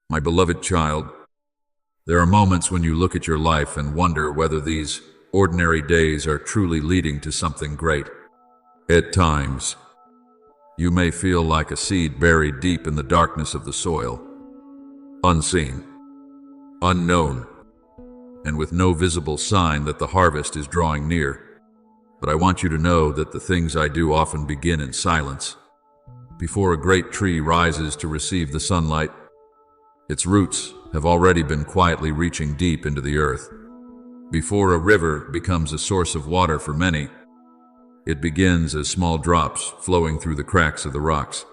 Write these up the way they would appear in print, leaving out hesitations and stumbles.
My beloved child, there are moments when you look at your life and wonder whether these ordinary days are truly leading to something great. At times, you may feel like a seed buried deep in the darkness of the soil, unseen, unknown, and with no visible sign that the harvest is drawing near. But I want you to know that the things I do often begin in silence. Before a great tree rises to receive the sunlight, its roots have already been quietly reaching deep into the earth. Before a river becomes a source of water for many, it begins as small drops flowing through the cracks of the rocks.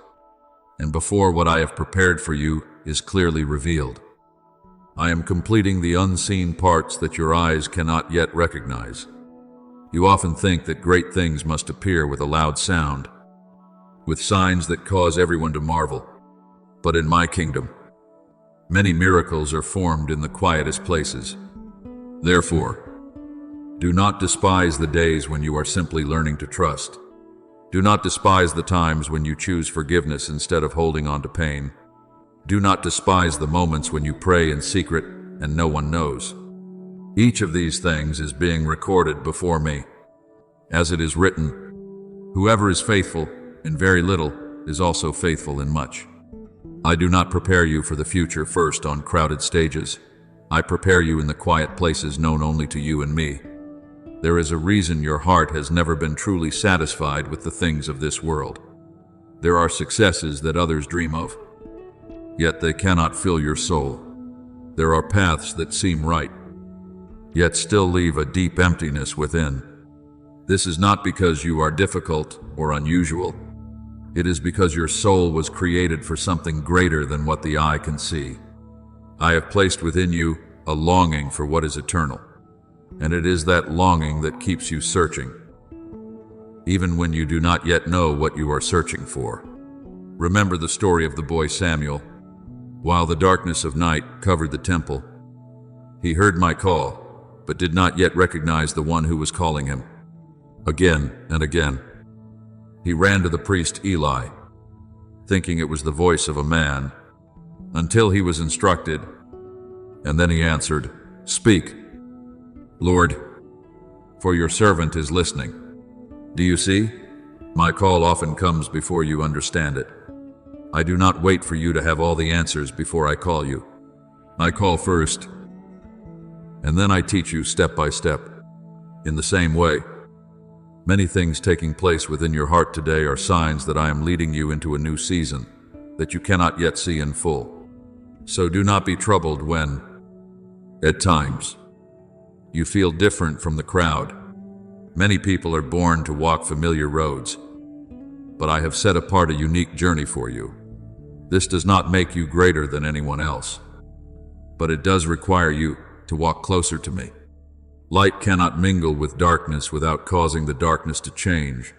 And before what I have prepared for you is clearly revealed, I am completing the unseen parts that your eyes cannot yet recognize. You often think that great things must appear with a loud sound, with signs that cause everyone to marvel. But in my kingdom, many miracles are formed in the quietest places. Therefore, do not despise the days when you are simply learning to trust. Do not despise the times when you choose forgiveness instead of holding on to pain. Do not despise the moments when you pray in secret and no one knows. Each of these things is being recorded before me. As it is written, whoever is faithful in very little is also faithful in much. I do not prepare you for the future first on crowded stages. I prepare you in the quiet places known only to you and me. There is a reason your heart has never been truly satisfied with the things of this world. There are successes that others dream of, yet they cannot fill your soul. There are paths that seem right, yet still leave a deep emptiness within. This is not because you are difficult or unusual. It is because your soul was created for something greater than what the eye can see. I have placed within you a longing for what is eternal, and it is that longing that keeps you searching, even when you do not yet know what you are searching for. Remember the story of the boy Samuel. While the darkness of night covered the temple, he heard my call, but did not yet recognize the one who was calling him. Again and again, he ran to the priest Eli, thinking it was the voice of a man, until he was instructed, and then he answered, "Speak, Lord, for your servant is listening." Do you see? My call often comes before you understand it. I do not wait for you to have all the answers before I call you. I call first, and then I teach you step by step. In the same way, many things taking place within your heart today are signs that I am leading you into a new season that you cannot yet see in full. So do not be troubled when, at times, you feel different from the crowd. Many people are born to walk familiar roads, but I have set apart a unique journey for you. This does not make you greater than anyone else, but it does require you to walk closer to me. Light cannot mingle with darkness without causing the darkness to change.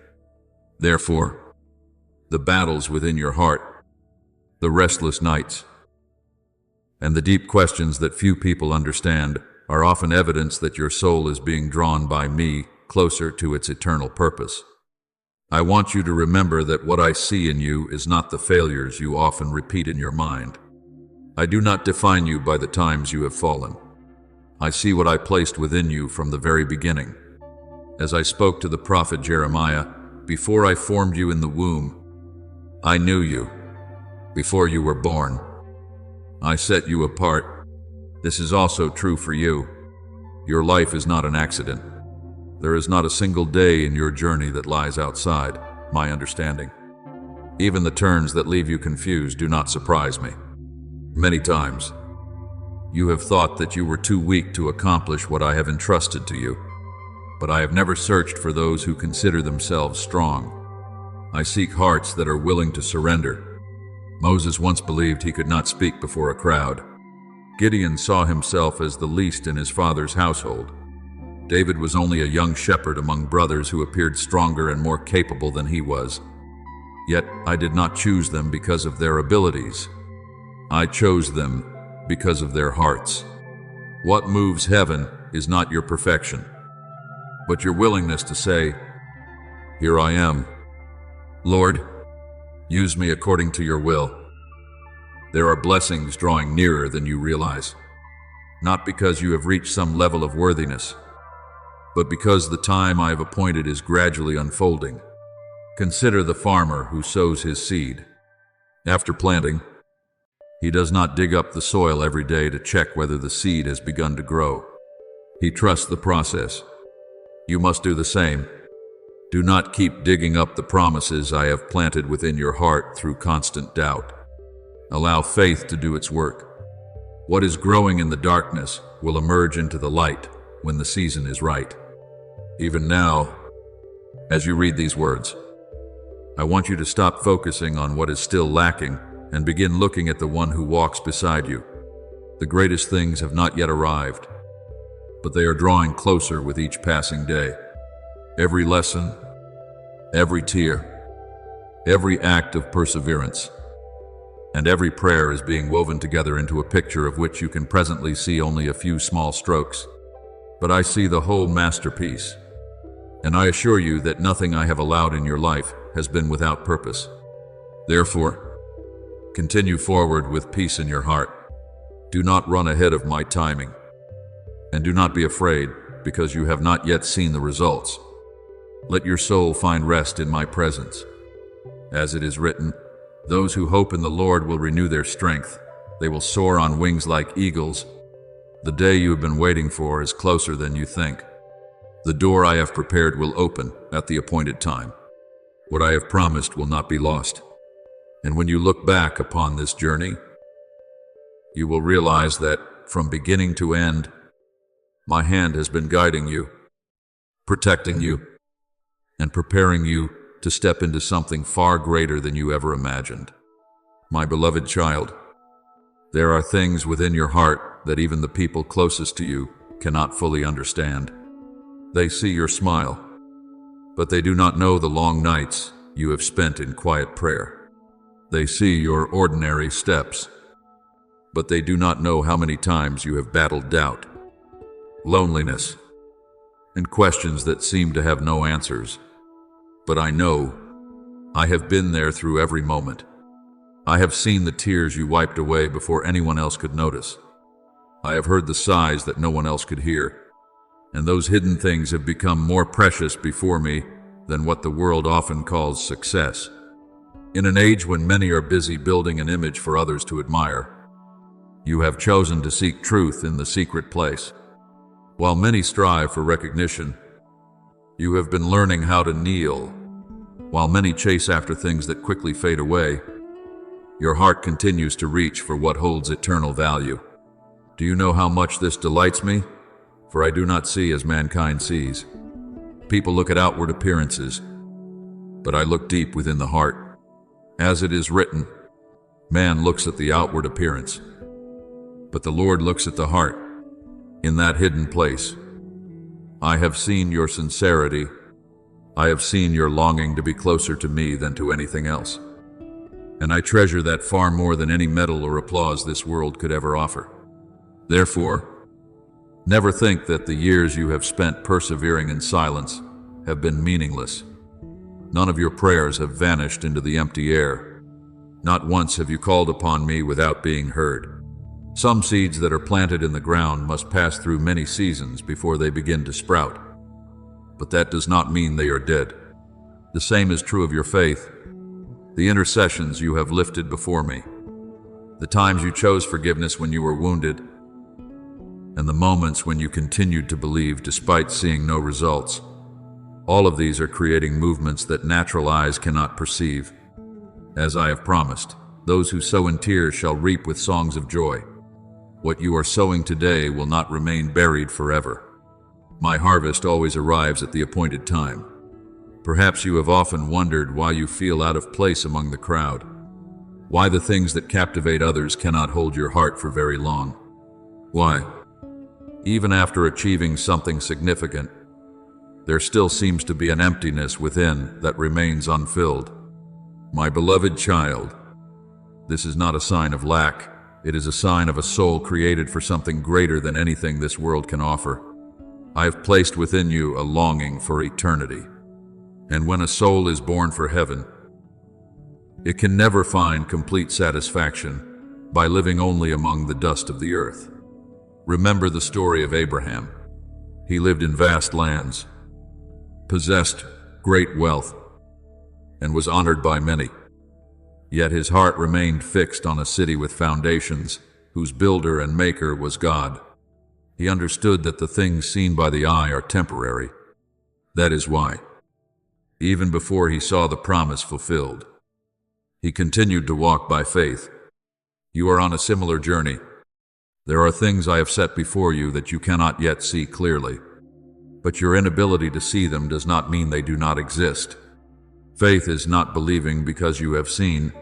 Therefore, the battles within your heart, the restless nights, and the deep questions that few people understand are often evidence that your soul is being drawn by me closer to its eternal purpose. I want you to remember that what I see in you is not the failures you often repeat in your mind. I do not define you by the times you have fallen. I see what I placed within you from the very beginning. As I spoke to the prophet Jeremiah, before I formed you in the womb, I knew you. Before you were born, I set you apart. This is also true for you. Your life is not an accident. There is not a single day in your journey that lies outside my understanding. Even the turns that leave you confused do not surprise me. Many times, you have thought that you were too weak to accomplish what I have entrusted to you, but I have never searched for those who consider themselves strong. I seek hearts that are willing to surrender. Moses once believed he could not speak before a crowd. Gideon saw himself as the least in his father's household. David was only a young shepherd among brothers who appeared stronger and more capable than he was. Yet I did not choose them because of their abilities. I chose them because of their hearts. What moves heaven is not your perfection, but your willingness to say, "Here I am. Lord, use me according to your will." There are blessings drawing nearer than you realize, not because you have reached some level of worthiness, but because the time I have appointed is gradually unfolding. Consider the farmer who sows his seed. After planting, he does not dig up the soil every day to check whether the seed has begun to grow. He trusts the process. You must do the same. Do not keep digging up the promises I have planted within your heart through constant doubt. Allow faith to do its work. What is growing in the darkness will emerge into the light when the season is right. Even now, as you read these words, I want you to stop focusing on what is still lacking and begin looking at the one who walks beside you. The greatest things have not yet arrived, but they are drawing closer with each passing day. Every lesson, every tear, every act of perseverance, and every prayer is being woven together into a picture of which you can presently see only a few small strokes. But I see the whole masterpiece, and I assure you that nothing I have allowed in your life has been without purpose. Therefore, continue forward with peace in your heart. Do not run ahead of my timing, and do not be afraid because you have not yet seen the results. Let your soul find rest in my presence. As it is written, those who hope in the Lord will renew their strength. They will soar on wings like eagles. The day you have been waiting for is closer than you think. The door I have prepared will open at the appointed time. What I have promised will not be lost. And when you look back upon this journey, you will realize that from beginning to end, my hand has been guiding you, protecting you, and preparing you to step into something far greater than you ever imagined. My beloved child, there are things within your heart that even the people closest to you cannot fully understand. They see your smile, but they do not know the long nights you have spent in quiet prayer. They see your ordinary steps, but they do not know how many times you have battled doubt, loneliness, and questions that seem to have no answers. But I know I have been there through every moment. I have seen the tears you wiped away before anyone else could notice. I have heard the sighs that no one else could hear, and those hidden things have become more precious before me than what the world often calls success. In an age when many are busy building an image for others to admire, you have chosen to seek truth in the secret place. While many strive for recognition, you have been learning how to kneel. While many chase after things that quickly fade away, your heart continues to reach for what holds eternal value. Do you know how much this delights me? For I do not see as mankind sees. People look at outward appearances, but I look deep within the heart. As it is written, man looks at the outward appearance, but the Lord looks at the heart. In that hidden place, I have seen your sincerity. I have seen your longing to be closer to me than to anything else. And I treasure that far more than any medal or applause this world could ever offer. Therefore, never think that the years you have spent persevering in silence have been meaningless. None of your prayers have vanished into the empty air. Not once have you called upon me without being heard. Some seeds that are planted in the ground must pass through many seasons before they begin to sprout. But that does not mean they are dead. The same is true of your faith, the intercessions you have lifted before me, the times you chose forgiveness when you were wounded, and the moments when you continued to believe despite seeing no results. All of these are creating movements that natural eyes cannot perceive. As I have promised, those who sow in tears shall reap with songs of joy. What you are sowing today will not remain buried forever. My harvest always arrives at the appointed time. Perhaps you have often wondered why you feel out of place among the crowd, why the things that captivate others cannot hold your heart for very long. Why, even after achieving something significant, there still seems to be an emptiness within that remains unfilled. My beloved child, this is not a sign of lack. It is a sign of a soul created for something greater than anything this world can offer. I have placed within you a longing for eternity. And when a soul is born for heaven, it can never find complete satisfaction by living only among the dust of the earth. Remember the story of Abraham. He lived in vast lands, possessed great wealth, and was honored by many. Yet his heart remained fixed on a city with foundations, whose builder and maker was God. He understood that the things seen by the eye are temporary. That is why, even before he saw the promise fulfilled, he continued to walk by faith. You are on a similar journey. There are things I have set before you that you cannot yet see clearly, but your inability to see them does not mean they do not exist. Faith is not believing because you have seen.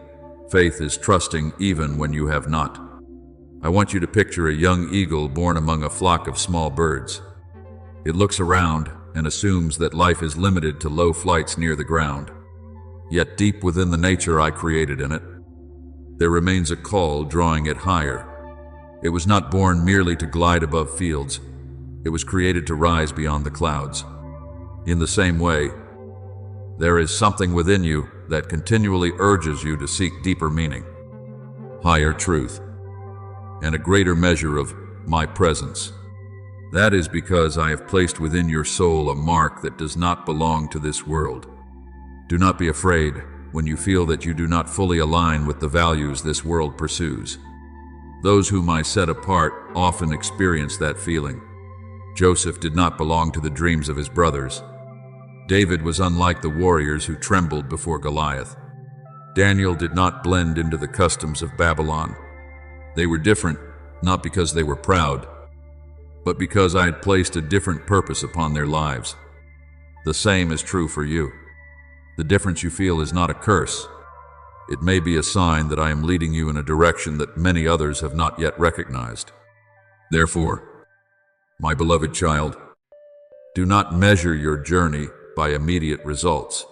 Faith is trusting even when you have not. I want you to picture a young eagle born among a flock of small birds. It looks around and assumes that life is limited to low flights near the ground. Yet deep within the nature I created in it, there remains a call drawing it higher. It was not born merely to glide above fields. It was created to rise beyond the clouds. In the same way, there is something within you that continually urges you to seek deeper meaning, higher truth, and a greater measure of my presence. That is because I have placed within your soul a mark that does not belong to this world. Do not be afraid when you feel that you do not fully align with the values this world pursues. Those whom I set apart often experience that feeling. Joseph did not belong to the dreams of his brothers. David was unlike the warriors who trembled before Goliath. Daniel did not blend into the customs of Babylon. They were different, not because they were proud, but because I had placed a different purpose upon their lives. The same is true for you. The difference you feel is not a curse. It may be a sign that I am leading you in a direction that many others have not yet recognized. Therefore, my beloved child, do not measure your journey by immediate results.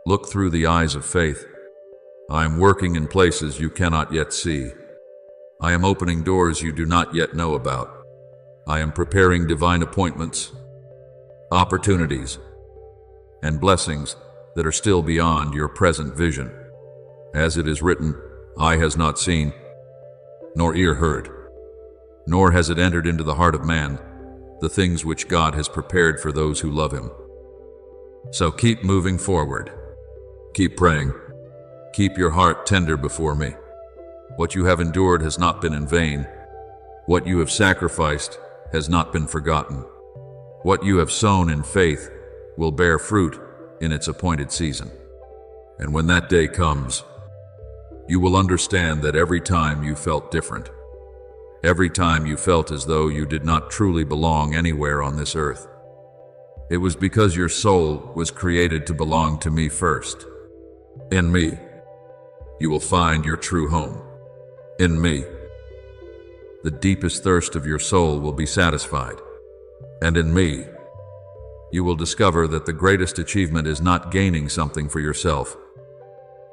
Look through the eyes of faith. I am working in places you cannot yet see. I am opening doors you do not yet know about. I am preparing divine appointments, opportunities, and blessings that are still beyond your present vision. As it is written, eye has not seen, nor ear heard, nor has it entered into the heart of man, the things which God has prepared for those who love him. So keep moving forward. Keep praying. Keep your heart tender before me. What you have endured has not been in vain. What you have sacrificed has not been forgotten. What you have sown in faith will bear fruit in its appointed season. And when that day comes, you will understand that every time you felt different, every time you felt as though you did not truly belong anywhere on this earth, it was because your soul was created to belong to me first. In me, you will find your true home. In me, the deepest thirst of your soul will be satisfied. And in me, you will discover that the greatest achievement is not gaining something for yourself,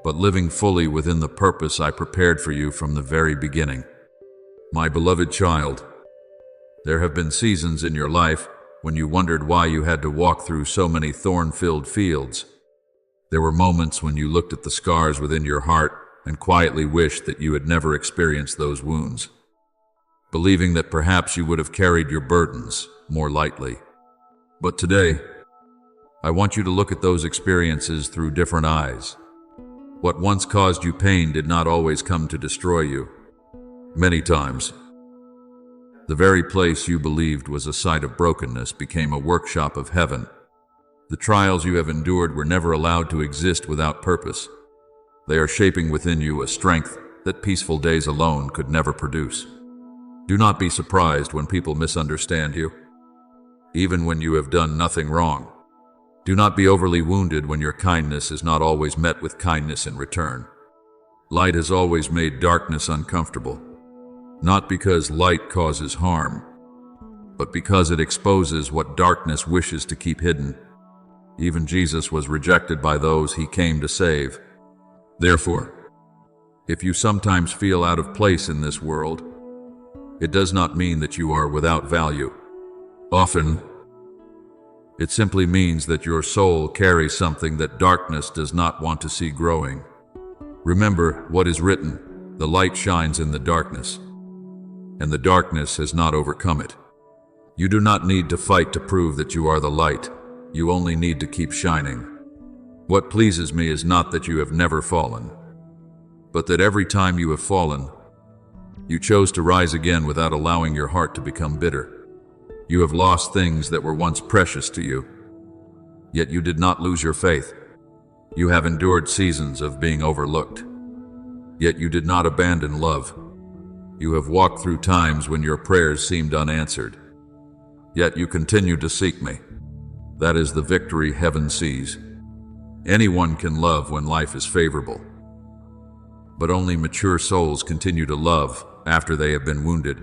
but living fully within the purpose I prepared for you from the very beginning. My beloved child, there have been seasons in your life when you wondered why you had to walk through so many thorn-filled fields. There were moments when you looked at the scars within your heart and quietly wished that you had never experienced those wounds, believing that perhaps you would have carried your burdens more lightly. But today, I want you to look at those experiences through different eyes. What once caused you pain did not always come to destroy you. Many times, the very place you believed was a site of brokenness became a workshop of heaven. The trials you have endured were never allowed to exist without purpose. They are shaping within you a strength that peaceful days alone could never produce. Do not be surprised when people misunderstand you, even when you have done nothing wrong. Do not be overly wounded when your kindness is not always met with kindness in return. Light has always made darkness uncomfortable, not because light causes harm, but because it exposes what darkness wishes to keep hidden. Even Jesus was rejected by those he came to save. Therefore, if you sometimes feel out of place in this world, it does not mean that you are without value. Often, it simply means that your soul carries something that darkness does not want to see growing. Remember what is written, The light shines in the darkness, and the darkness has not overcome it. You do not need to fight to prove that you are the light. You only need to keep shining. What pleases me is not that you have never fallen, but that every time you have fallen, you chose to rise again without allowing your heart to become bitter. You have lost things that were once precious to you, yet you did not lose your faith. You have endured seasons of being overlooked, yet you did not abandon love. You have walked through times when your prayers seemed unanswered, yet you continued to seek me. That is the victory heaven sees. Anyone can love when life is favorable, but only mature souls continue to love after they have been wounded.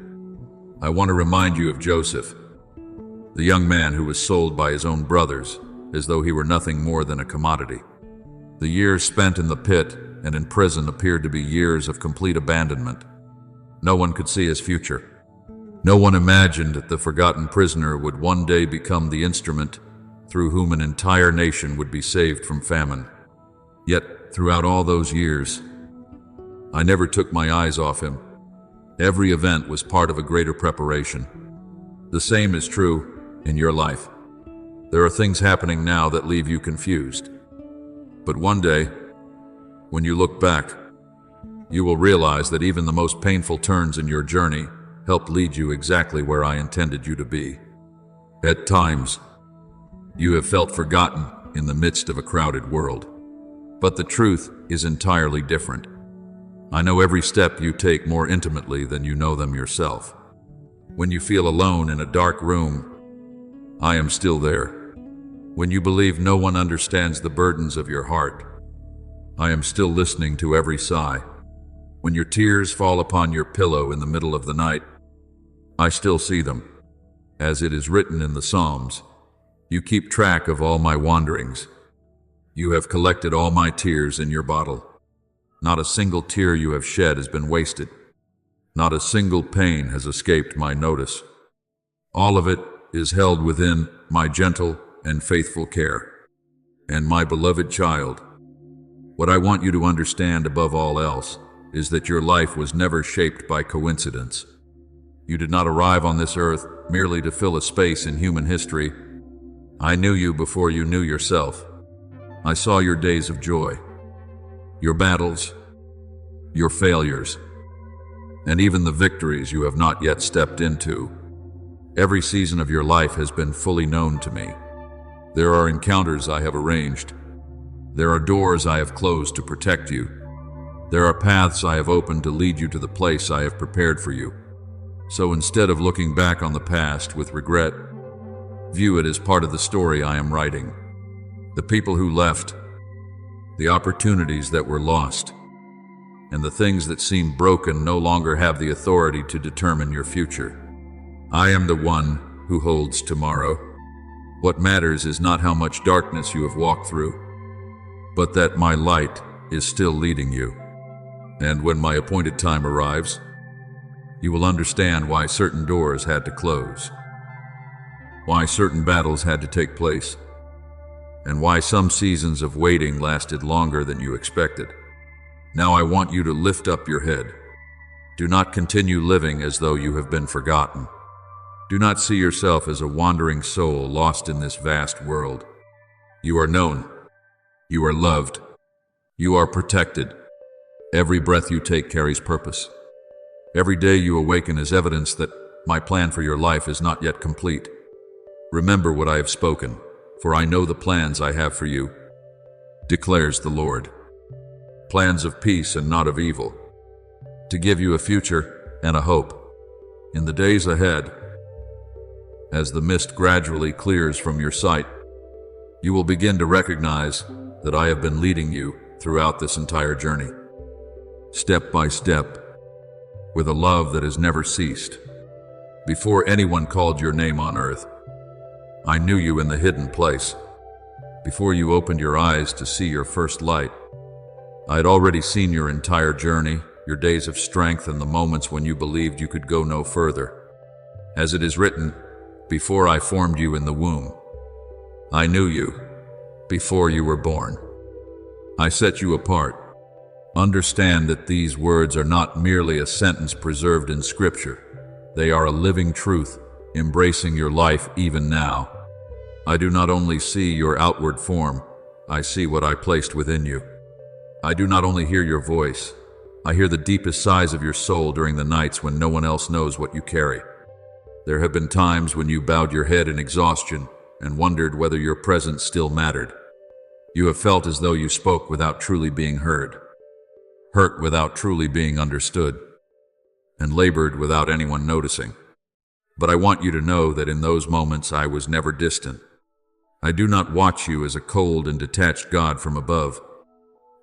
I want to remind you of Joseph, the young man who was sold by his own brothers as though he were nothing more than a commodity. The years spent in the pit and in prison appeared to be years of complete abandonment. No one could see his future. No one imagined that the forgotten prisoner would one day become the instrument through whom an entire nation would be saved from famine. Yet, throughout all those years, I never took my eyes off him. Every event was part of a greater preparation. The same is true in your life. There are things happening now that leave you confused. But one day, when you look back, you will realize that even the most painful turns in your journey helped lead you exactly where I intended you to be. At times, you have felt forgotten in the midst of a crowded world. But the truth is entirely different. I know every step you take more intimately than you know them yourself. When you feel alone in a dark room, I am still there. When you believe no one understands the burdens of your heart, I am still listening to every sigh. When your tears fall upon your pillow in the middle of the night, I still see them. As it is written in the Psalms, you keep track of all my wanderings. You have collected all my tears in your bottle. Not a single tear you have shed has been wasted. Not a single pain has escaped my notice. All of it is held within my gentle and faithful care. And my beloved child, what I want you to understand above all else is that your life was never shaped by coincidence. You did not arrive on this earth merely to fill a space in human history. I knew you before you knew yourself. I saw your days of joy, your battles, your failures, and even the victories you have not yet stepped into. Every season of your life has been fully known to me. There are encounters I have arranged. There are doors I have closed to protect you. There are paths I have opened to lead you to the place I have prepared for you. So instead of looking back on the past with regret, view it as part of the story I am writing. The people who left, the opportunities that were lost, and the things that seem broken no longer have the authority to determine your future. I am the one who holds tomorrow. What matters is not how much darkness you have walked through, but that my light is still leading you. And when my appointed time arrives, you will understand why certain doors had to close, why certain battles had to take place, and why some seasons of waiting lasted longer than you expected. Now I want you to lift up your head. Do not continue living as though you have been forgotten. Do not see yourself as a wandering soul lost in this vast world. You are known. You are loved. You are protected. Every breath you take carries purpose. Every day you awaken is evidence that my plan for your life is not yet complete. Remember what I have spoken, for I know the plans I have for you, declares the Lord. Plans of peace and not of evil, to give you a future and a hope. In the days ahead, as the mist gradually clears from your sight, you will begin to recognize that I have been leading you throughout this entire journey, step by step, with a love that has never ceased. Before anyone called your name on earth, I knew you in the hidden place. Before you opened your eyes to see your first light, I had already seen your entire journey, your days of strength, and the moments when you believed you could go no further. As it is written, before I formed you in the womb, I knew you. Before you were born, I set you apart. Understand that these words are not merely a sentence preserved in Scripture. They are a living truth, embracing your life even now. I do not only see your outward form, I see what I placed within you. I do not only hear your voice, I hear the deepest sighs of your soul during the nights when no one else knows what you carry. There have been times when you bowed your head in exhaustion and wondered whether your presence still mattered. You have felt as though you spoke without truly being heard, hurt without truly being understood, and labored without anyone noticing. But I want you to know that in those moments I was never distant. I do not watch you as a cold and detached God from above.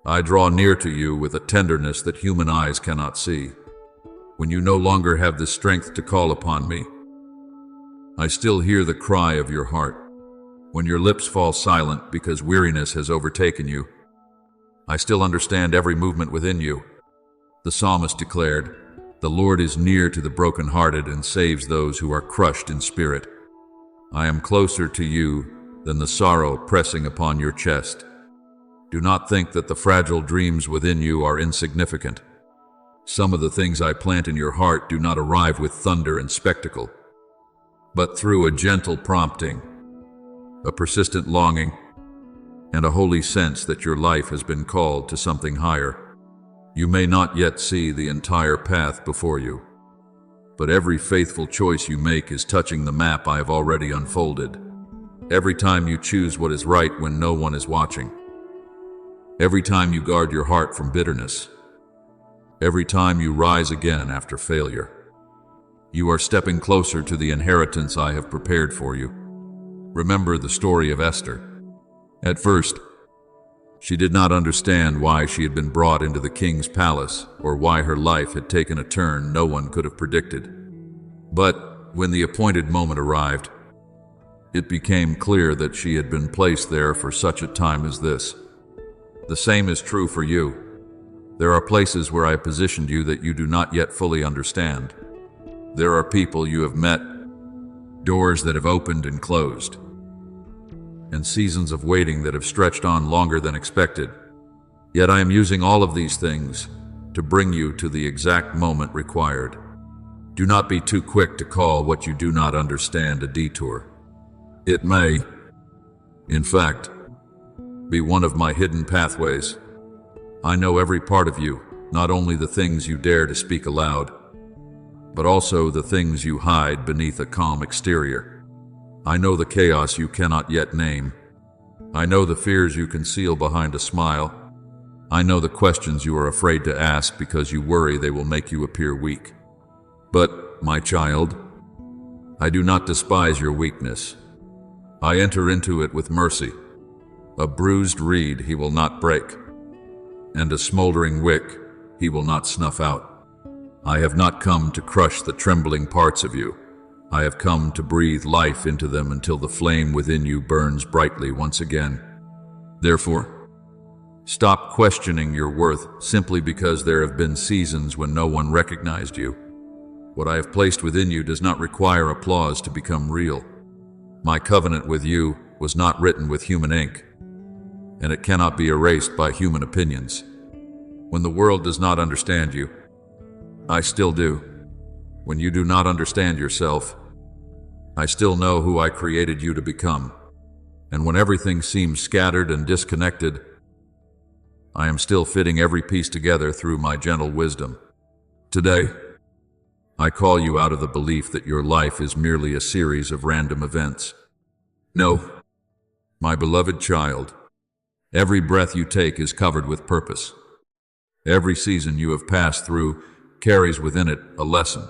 I draw near to you with a tenderness that human eyes cannot see. When you no longer have the strength to call upon me, I still hear the cry of your heart. When your lips fall silent because weariness has overtaken you, I still understand every movement within you. The psalmist declared, "The Lord is near to the brokenhearted and saves those who are crushed in spirit." I am closer to you than the sorrow pressing upon your chest. Do not think that the fragile dreams within you are insignificant. Some of the things I plant in your heart do not arrive with thunder and spectacle, but through a gentle prompting, a persistent longing, and a holy sense that your life has been called to something higher. You may not yet see the entire path before you, but every faithful choice you make is touching the map I have already unfolded. Every time you choose what is right when no one is watching, every time you guard your heart from bitterness, every time you rise again after failure, you are stepping closer to the inheritance I have prepared for you. Remember the story of Esther. At first, she did not understand why she had been brought into the king's palace or why her life had taken a turn no one could have predicted. But when the appointed moment arrived, it became clear that she had been placed there for such a time as this. The same is true for you. There are places where I positioned you that you do not yet fully understand. There are people you have met, doors that have opened and closed, and seasons of waiting that have stretched on longer than expected. Yet I am using all of these things to bring you to the exact moment required. Do not be too quick to call what you do not understand a detour. It may, in fact, be one of my hidden pathways. I know every part of you, not only the things you dare to speak aloud, but also the things you hide beneath a calm exterior. I know the chaos you cannot yet name. I know the fears you conceal behind a smile. I know the questions you are afraid to ask because you worry they will make you appear weak. But, my child, I do not despise your weakness. I enter into it with mercy. A bruised reed he will not break, and a smoldering wick he will not snuff out. I have not come to crush the trembling parts of you. I have come to breathe life into them until the flame within you burns brightly once again. Therefore, stop questioning your worth simply because there have been seasons when no one recognized you. What I have placed within you does not require applause to become real. My covenant with you was not written with human ink, and it cannot be erased by human opinions. When the world does not understand you, I still do. When you do not understand yourself, I still know who I created you to become. And when everything seems scattered and disconnected, I am still fitting every piece together through my gentle wisdom. Today, I call you out of the belief that your life is merely a series of random events. No, my beloved child, every breath you take is covered with purpose. Every season you have passed through carries within it a lesson,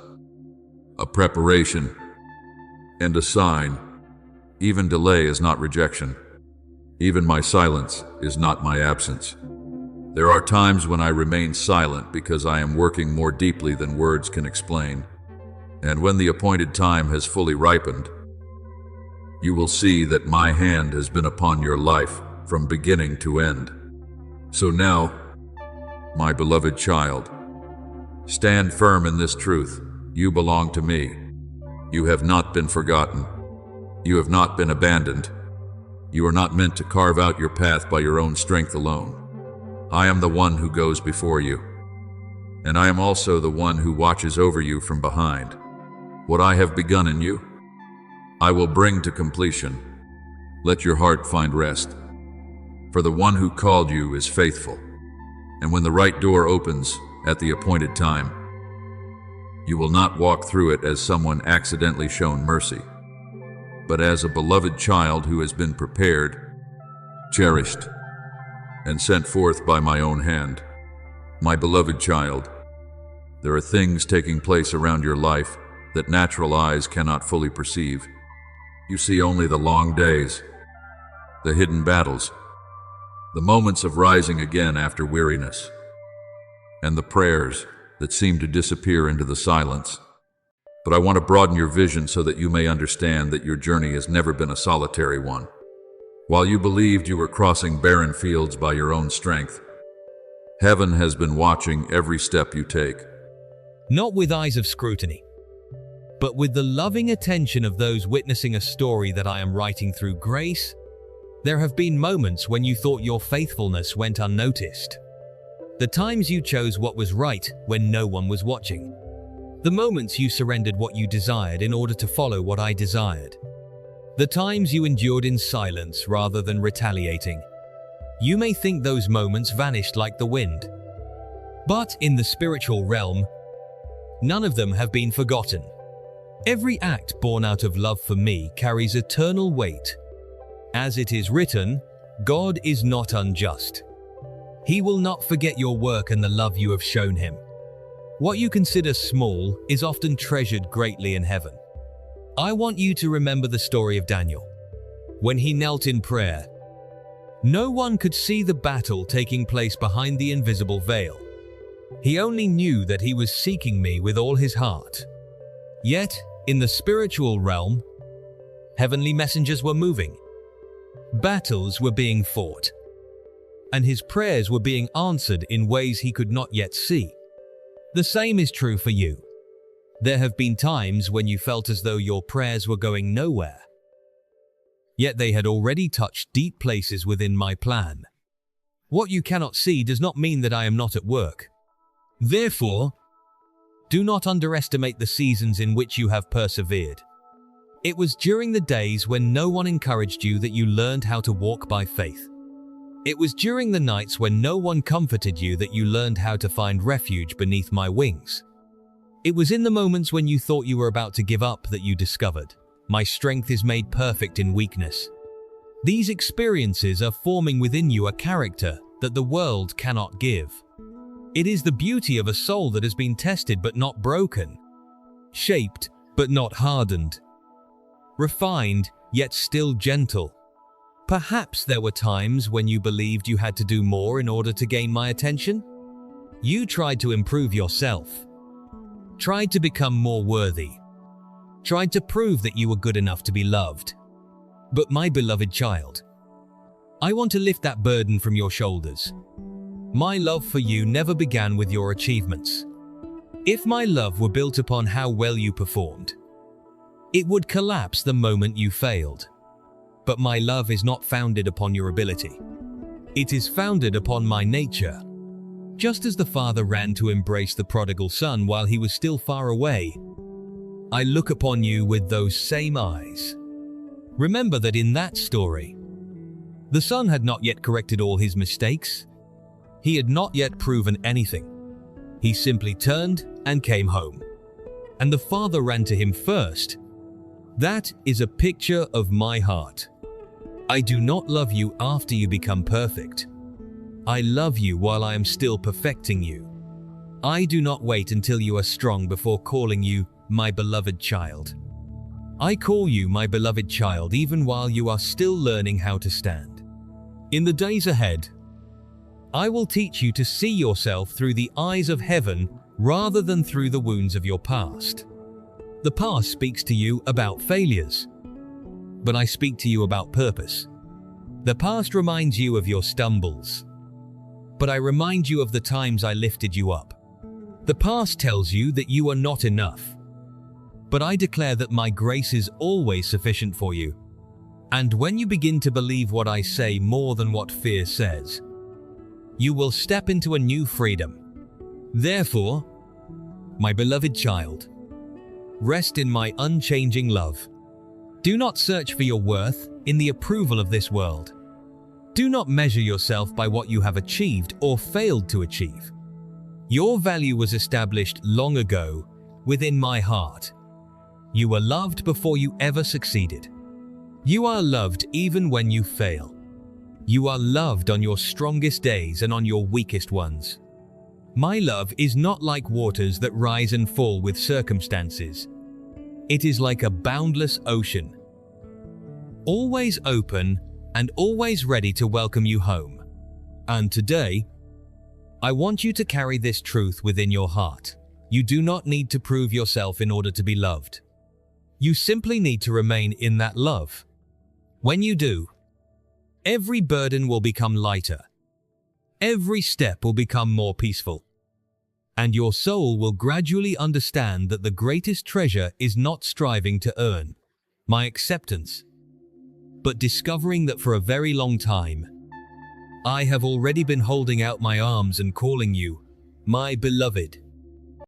a preparation, and a sign. Even delay is not rejection. Even my silence is not my absence. There are times when I remain silent because I am working more deeply than words can explain. And when the appointed time has fully ripened, you will see that my hand has been upon your life from beginning to end. So now, my beloved child, stand firm in this truth. You belong to me. You have not been forgotten. You have not been abandoned. You are not meant to carve out your path by your own strength alone. I am the one who goes before you, and I am also the one who watches over you from behind. What I have begun in you, I will bring to completion. Let your heart find rest. For the one who called you is faithful, and when the right door opens at the appointed time, you will not walk through it as someone accidentally shown mercy, but as a beloved child who has been prepared, cherished, and sent forth by my own hand. My beloved child, there are things taking place around your life that natural eyes cannot fully perceive. You see only the long days, the hidden battles, the moments of rising again after weariness, and the prayers that seem to disappear into the silence. But I want to broaden your vision so that you may understand that your journey has never been a solitary one. While you believed you were crossing barren fields by your own strength, heaven has been watching every step you take. Not with eyes of scrutiny, but with the loving attention of those witnessing a story that I am writing through grace. There have been moments when you thought your faithfulness went unnoticed. The times you chose what was right when no one was watching. The moments you surrendered what you desired in order to follow what I desired. The times you endured in silence rather than retaliating. You may think those moments vanished like the wind. But in the spiritual realm, none of them have been forgotten. Every act born out of love for me carries eternal weight. As it is written, God is not unjust. He will not forget your work and the love you have shown him. What you consider small is often treasured greatly in heaven. I want you to remember the story of Daniel. When he knelt in prayer, no one could see the battle taking place behind the invisible veil. He only knew that he was seeking me with all his heart. Yet, in the spiritual realm, heavenly messengers were moving. Battles were being fought, and his prayers were being answered in ways he could not yet see. The same is true for you. There have been times when you felt as though your prayers were going nowhere. Yet they had already touched deep places within my plan. What you cannot see does not mean that I am not at work. Therefore, do not underestimate the seasons in which you have persevered. It was during the days when no one encouraged you that you learned how to walk by faith. It was during the nights when no one comforted you that you learned how to find refuge beneath my wings. It was in the moments when you thought you were about to give up that you discovered, my strength is made perfect in weakness. These experiences are forming within you a character that the world cannot give. It is the beauty of a soul that has been tested but not broken, shaped but not hardened, refined yet still gentle. Perhaps there were times when you believed you had to do more in order to gain my attention. You tried to improve yourself, tried to become more worthy, tried to prove that you were good enough to be loved. But my beloved child, I want to lift that burden from your shoulders. My love for you never began with your achievements. If my love were built upon how well you performed, it would collapse the moment you failed. But my love is not founded upon your ability. It is founded upon my nature. Just as the father ran to embrace the prodigal son while he was still far away, I look upon you with those same eyes. Remember that in that story, the son had not yet corrected all his mistakes. He had not yet proven anything. He simply turned and came home. And the father ran to him first. That is a picture of my heart. I do not love you after you become perfect. I love you while I am still perfecting you. I do not wait until you are strong before calling you my beloved child. I call you my beloved child even while you are still learning how to stand. In the days ahead, I will teach you to see yourself through the eyes of heaven rather than through the wounds of your past. The past speaks to you about failures, but I speak to you about purpose. The past reminds you of your stumbles, but I remind you of the times I lifted you up. The past tells you that you are not enough, but I declare that my grace is always sufficient for you. And when you begin to believe what I say more than what fear says, you will step into a new freedom. Therefore, my beloved child, rest in my unchanging love. Do not search for your worth in the approval of this world. Do not measure yourself by what you have achieved or failed to achieve. Your value was established long ago within my heart. You were loved before you ever succeeded. You are loved even when you fail. You are loved on your strongest days and on your weakest ones. My love is not like waters that rise and fall with circumstances. It is like a boundless ocean, always open and always ready to welcome you home. And today, I want you to carry this truth within your heart. You do not need to prove yourself in order to be loved. You simply need to remain in that love. When you do, every burden will become lighter. Every step will become more peaceful. And your soul will gradually understand that the greatest treasure is not striving to earn my acceptance, but discovering that for a very long time, I have already been holding out my arms and calling you, my beloved.